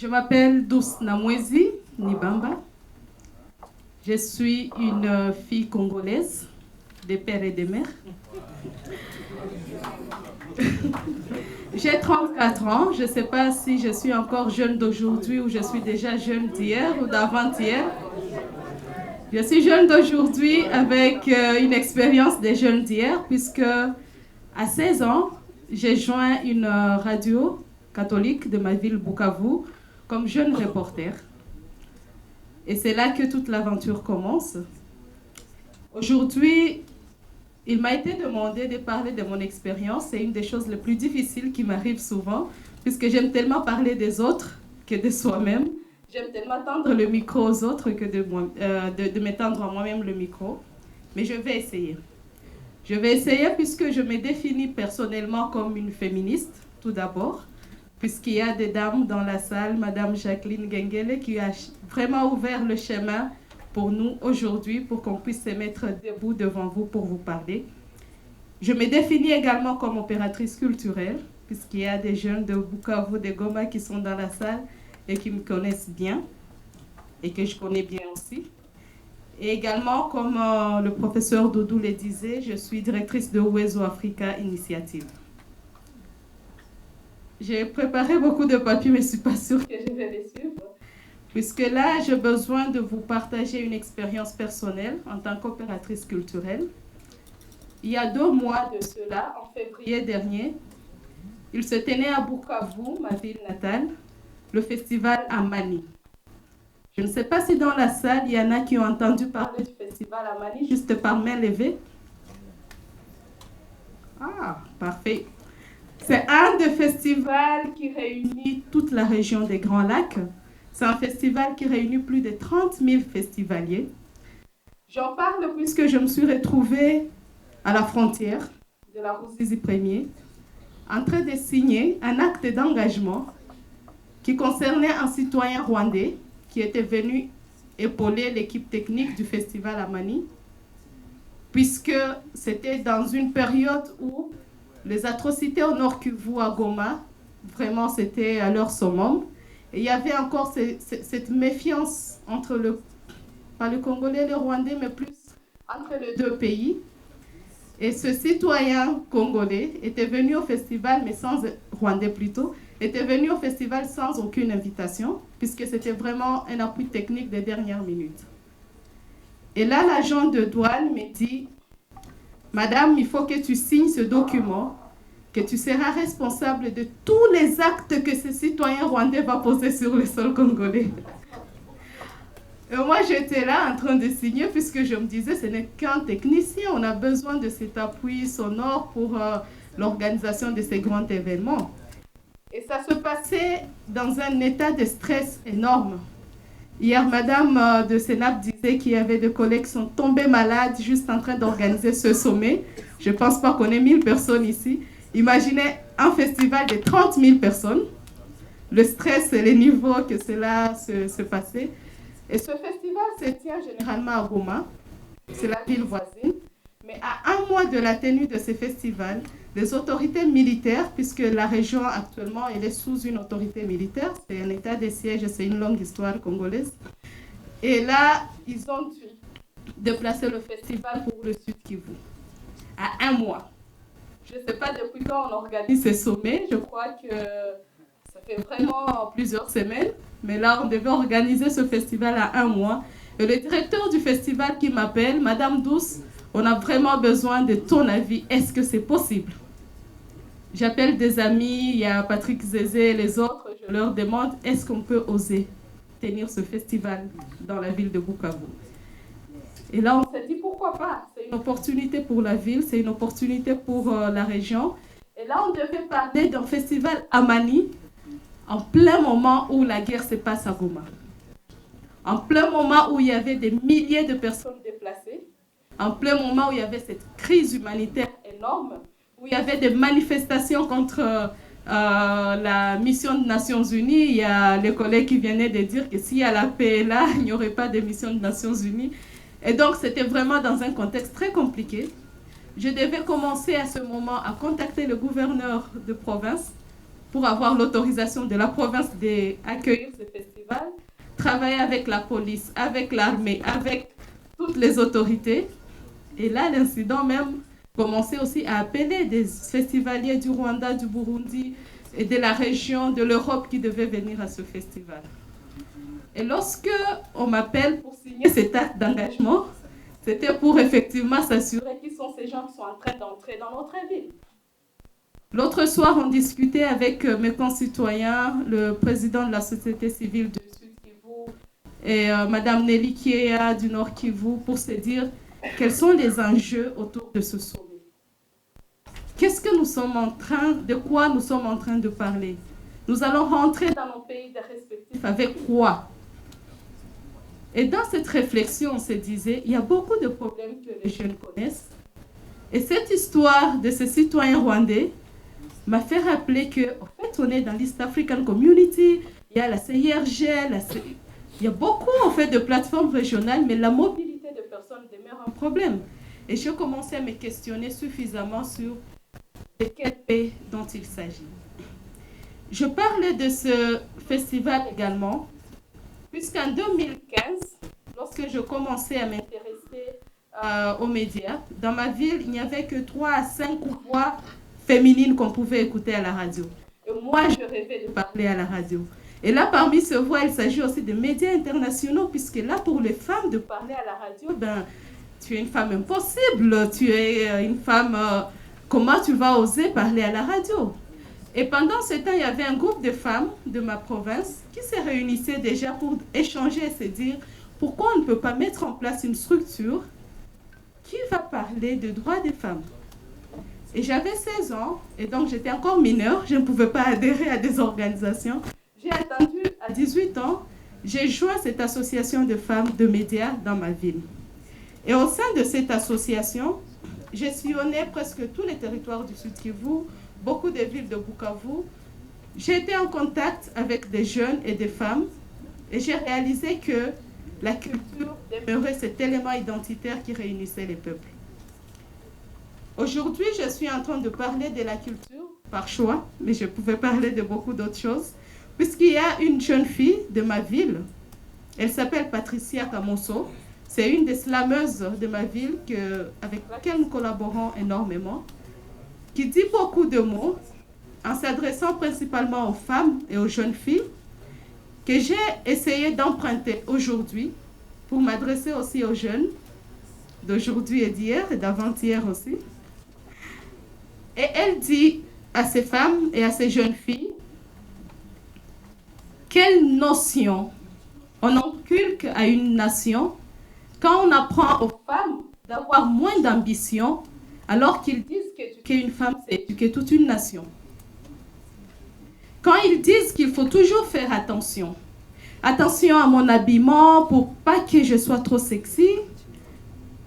Je m'appelle Douce Namwezi Nibamba. Je suis une fille congolaise, des pères et des mères. J'ai 34 ans. Je ne sais pas si je suis encore jeune d'aujourd'hui ou je suis déjà jeune d'hier ou d'avant-hier. Je suis jeune d'aujourd'hui avec une expérience des jeunes d'hier, puisque à 16 ans, j'ai joint une radio catholique de ma ville Bukavu comme jeune reporter. Et c'est là que toute l'aventure commence. Aujourd'hui, il m'a été demandé de parler de mon expérience. C'est une des choses les plus difficiles qui m'arrive souvent, puisque j'aime tellement parler des autres que de soi-même. J'aime tellement tendre le micro aux autres que de m'étendre à moi-même le micro. Mais je vais essayer. Je vais essayer puisque je me définis personnellement comme une féministe, tout d'abord, puisqu'il y a des dames dans la salle, Madame Jacqueline Gengele, qui a vraiment ouvert le chemin pour nous aujourd'hui, pour qu'on puisse se mettre debout devant vous pour vous parler. Je me définis également comme opératrice culturelle, puisqu'il y a des jeunes de Bukavu, de Goma qui sont dans la salle et qui me connaissent bien, et que je connais bien aussi. Et également, comme le professeur Doudou le disait, je suis directrice de Wezo Africa Initiative. J'ai préparé beaucoup de papiers, mais je ne suis pas sûre que je vais les suivre. Puisque là, j'ai besoin de vous partager une expérience personnelle en tant qu'opératrice culturelle. Il y a 2 mois de cela, en février dernier, il se tenait à Bukavu, ma ville natale, le festival Amani. Je ne sais pas si dans la salle, il y en a qui ont entendu parler du festival Amani, juste par main levée. Ah, parfait. C'est un des festivals qui réunit toute la région des Grands Lacs. C'est un festival qui réunit plus de 30 000 festivaliers. J'en parle puisque je me suis retrouvée à la frontière de la Ruzizi Premier, en train de signer un acte d'engagement qui concernait un citoyen rwandais qui était venu épauler l'équipe technique du festival Amani, puisque c'était dans une période où les atrocités au Nord Kivu à Goma, vraiment c'était à leur summum. Et il y avait encore cette méfiance entre pas le Congolais et le Rwandais, mais plus entre les 2 pays. Et ce citoyen congolais était venu au festival, mais Rwandais plutôt, était venu au festival sans aucune invitation, puisque c'était vraiment un appui technique des dernières minutes. Et là, l'agent de douane me dit, « Madame, il faut que tu signes ce document, que tu seras responsable de tous les actes que ce citoyen rwandais va poser sur le sol congolais. » Et moi, j'étais là en train de signer, puisque je me disais, ce n'est qu'un technicien, on a besoin de cet appui sonore pour l'organisation de ces grands événements. Et ça se passait dans un état de stress énorme. Hier, Madame de Sénap disait qu'il y avait des collègues qui sont tombés malades juste en train d'organiser ce sommet. Je ne pense pas qu'on ait 1000 personnes ici. Imaginez un festival de 30 000 personnes, le stress et les niveaux que cela se passait. Et ce festival se tient généralement à Goma, c'est la ville voisine. Mais à 1 mois de la tenue de ce festival, les autorités militaires, puisque la région actuellement elle est sous une autorité militaire, c'est un état de siège, c'est une longue histoire congolaise. Et là, ils ont déplacé le festival pour le Sud Kivu, à 1 mois. Je ne sais pas depuis quand on organise ces sommets, je crois que ça fait vraiment plusieurs semaines, mais là on devait organiser ce festival à 1 mois. Et le directeur du festival qui m'appelle, Madame Douce, on a vraiment besoin de ton avis, est-ce que c'est possible? J'appelle des amis, il y a Patrick Zézé et les autres, je leur demande, est-ce qu'on peut oser tenir ce festival dans la ville de Bukavu? Et là, on s'est dit, pourquoi pas? C'est une opportunité pour la ville, c'est une opportunité pour la région. Et là, on devait parler d'un festival Amani en plein moment où la guerre se passe à Goma. En plein moment où il y avait des milliers de personnes déplacées. En plein moment où il y avait cette crise humanitaire énorme, où il y avait des manifestations contre la mission des Nations Unies. Il y a les collègues qui venaient de dire que s'il y a la paix là, il n'y aurait pas de mission des Nations Unies. Et donc, c'était vraiment dans un contexte très compliqué. Je devais commencer à ce moment à contacter le gouverneur de province pour avoir l'autorisation de la province d'accueillir ce festival, travailler avec la police, avec l'armée, avec toutes les autorités. Et là, l'incident même commençait aussi à appeler des festivaliers du Rwanda, du Burundi et de la région, de l'Europe qui devaient venir à ce festival. Et lorsque on m'appelle pour signer cet acte d'engagement, c'était pour effectivement s'assurer qui sont ces gens qui sont en train d'entrer dans notre ville. L'autre soir, on discutait avec mes concitoyens, le président de la société civile du Sud Kivu et Madame Nelly Kiea du Nord Kivu pour se dire quels sont les enjeux autour de ce sommet. Qu'est-ce que nous sommes de quoi nous sommes en train de parler? Nous allons rentrer dans nos pays respectifs avec quoi? Et dans cette réflexion, on se disait, il y a beaucoup de problèmes que les jeunes connaissent. Et cette histoire de ces citoyens rwandais m'a fait rappeler qu'en fait, on est dans l'East African Community, il y a la CIRG, il y a beaucoup en fait, de plateformes régionales, mais la mobilité de personnes demeure un problème. Et je commençais à me questionner suffisamment sur de quel pays dont il s'agit. Je parlais de ce festival également, puisqu'en 2015, lorsque je commençais à m'intéresser aux médias, dans ma ville, il n'y avait que 3 à 5 voix féminines qu'on pouvait écouter à la radio. Et moi, je rêvais de parler à la radio. Et là, parmi ces voix, il s'agit aussi de médias internationaux, puisque là, pour les femmes, de parler à la radio, ben, tu es une femme impossible, tu es une femme, comment tu vas oser parler à la radio? Et pendant ce temps, il y avait un groupe de femmes de ma province qui se réunissaient déjà pour échanger et se dire pourquoi on ne peut pas mettre en place une structure qui va parler des droits des femmes. Et j'avais 16 ans, et donc j'étais encore mineure, je ne pouvais pas adhérer à des organisations. J'ai attendu à 18 ans, j'ai joint cette association de femmes de médias dans ma ville. Et au sein de cette association, j'ai sillonné presque tous les territoires du Sud Kivu, beaucoup de villes de Bukavu. J'ai été en contact avec des jeunes et des femmes et j'ai réalisé que la culture demeurait cet élément identitaire qui réunissait les peuples. Aujourd'hui, je suis en train de parler de la culture par choix, mais je pouvais parler de beaucoup d'autres choses, puisqu'il y a une jeune fille de ma ville, elle s'appelle Patricia Kamoso, c'est une des slameuses de ma ville avec laquelle nous collaborons énormément, qui dit beaucoup de mots en s'adressant principalement aux femmes et aux jeunes filles, que j'ai essayé d'emprunter aujourd'hui pour m'adresser aussi aux jeunes d'aujourd'hui et d'hier et d'avant-hier aussi. Et elle dit à ces femmes et à ces jeunes filles, quelle notion on inculque à une nation quand on apprend aux femmes d'avoir moins d'ambition alors qu'ils disent qu'éduquer une femme, c'est éduquer toute une nation. Quand ils disent qu'il faut toujours faire attention. Attention à mon habillement pour pas que je sois trop sexy.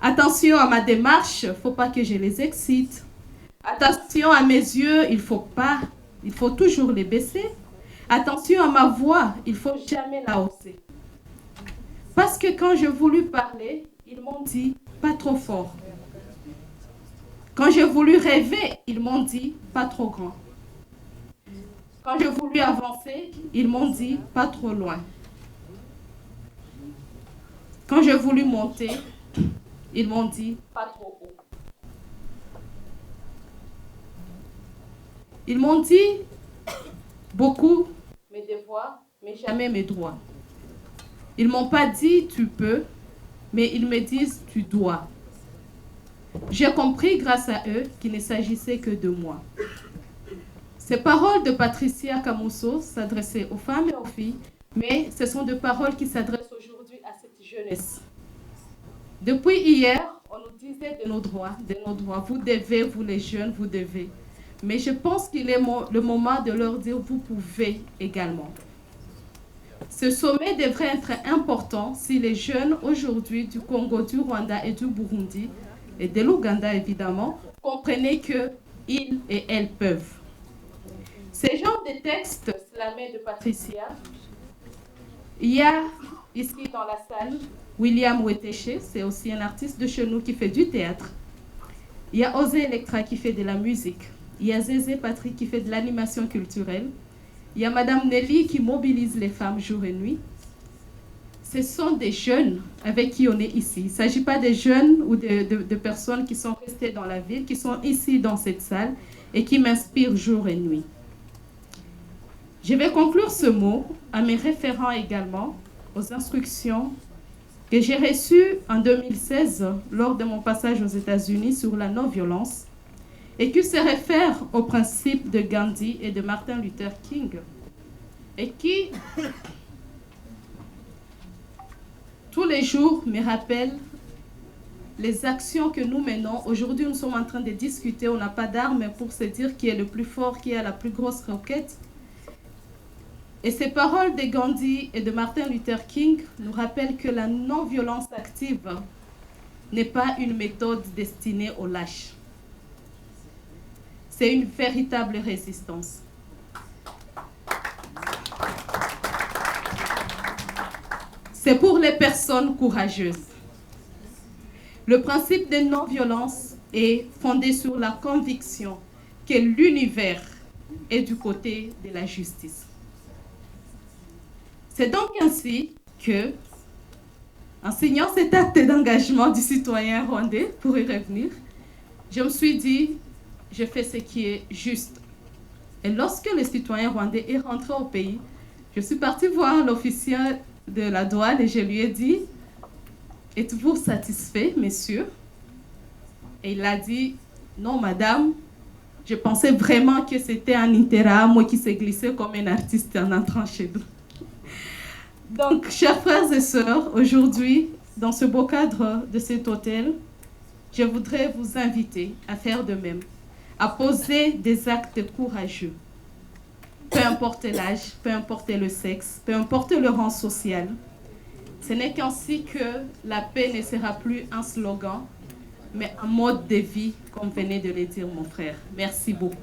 Attention à ma démarche, il ne faut pas que je les excite. Attention à mes yeux, il faut toujours les baisser. Attention à ma voix, il ne faut jamais la hausser. Parce que quand j'ai voulu parler, ils m'ont dit pas trop fort. Quand j'ai voulu rêver, ils m'ont dit pas trop grand. Quand j'ai voulu avancer, ils m'ont dit pas trop loin. Quand j'ai voulu monter, ils m'ont dit pas trop haut. Ils m'ont dit beaucoup mes devoirs, mais jamais mes droits. Ils ne m'ont pas dit tu peux, mais ils me disent tu dois. J'ai compris grâce à eux qu'il ne s'agissait que de moi. Ces paroles de Patricia Kamoso s'adressaient aux femmes et aux filles, mais ce sont des paroles qui s'adressent aujourd'hui à cette jeunesse. Depuis hier, on nous disait de nos droits. Vous devez, vous les jeunes, vous devez. Mais je pense qu'il est le moment de leur dire vous pouvez également. Ce sommet devrait être important si les jeunes aujourd'hui du Congo, du Rwanda et du Burundi, et de l'Ouganda évidemment, comprenaient qu'ils et elles peuvent. Ces genres de textes slamés de Patricia, il y a ici dans la salle William Weteche, c'est aussi un artiste de chez nous qui fait du théâtre. Il y a Osé Electra qui fait de la musique. Il y a Zézé Patrick qui fait de l'animation culturelle. Il y a Madame Nelly qui mobilise les femmes jour et nuit. Ce sont des jeunes avec qui on est ici. Il ne s'agit pas des jeunes ou de personnes qui sont restées dans la ville, qui sont ici dans cette salle et qui m'inspirent jour et nuit. Je vais conclure ce mot en me référant également aux instructions que j'ai reçues en 2016 lors de mon passage aux États-Unis sur la non-violence et qui se réfèrent aux principes de Gandhi et de Martin Luther King et qui, tous les jours, me rappellent les actions que nous menons. Aujourd'hui, nous sommes en train de discuter, on n'a pas d'armes pour se dire qui est le plus fort, qui a la plus grosse roquette. Et ces paroles de Gandhi et de Martin Luther King nous rappellent que la non-violence active n'est pas une méthode destinée aux lâches. C'est une véritable résistance. C'est pour les personnes courageuses. Le principe de non-violence est fondé sur la conviction que l'univers est du côté de la justice. C'est donc ainsi que, en signant cet acte d'engagement du citoyen rwandais, pour y revenir, je me suis dit, je fais ce qui est juste. Et lorsque le citoyen rwandais est rentré au pays, je suis partie voir l'officier de la douane et je lui ai dit, êtes-vous satisfait, messieurs? Et il a dit, non, madame, je pensais vraiment que c'était un intérêt, moi qui s'est glissé comme un artiste en entrant chez nous. Donc, chers frères et sœurs, aujourd'hui, dans ce beau cadre de cet hôtel, je voudrais vous inviter à faire de même, à poser des actes courageux. Peu importe l'âge, peu importe le sexe, peu importe le rang social. Ce n'est qu'ainsi que la paix ne sera plus un slogan, mais un mode de vie, comme venait de le dire mon frère. Merci beaucoup.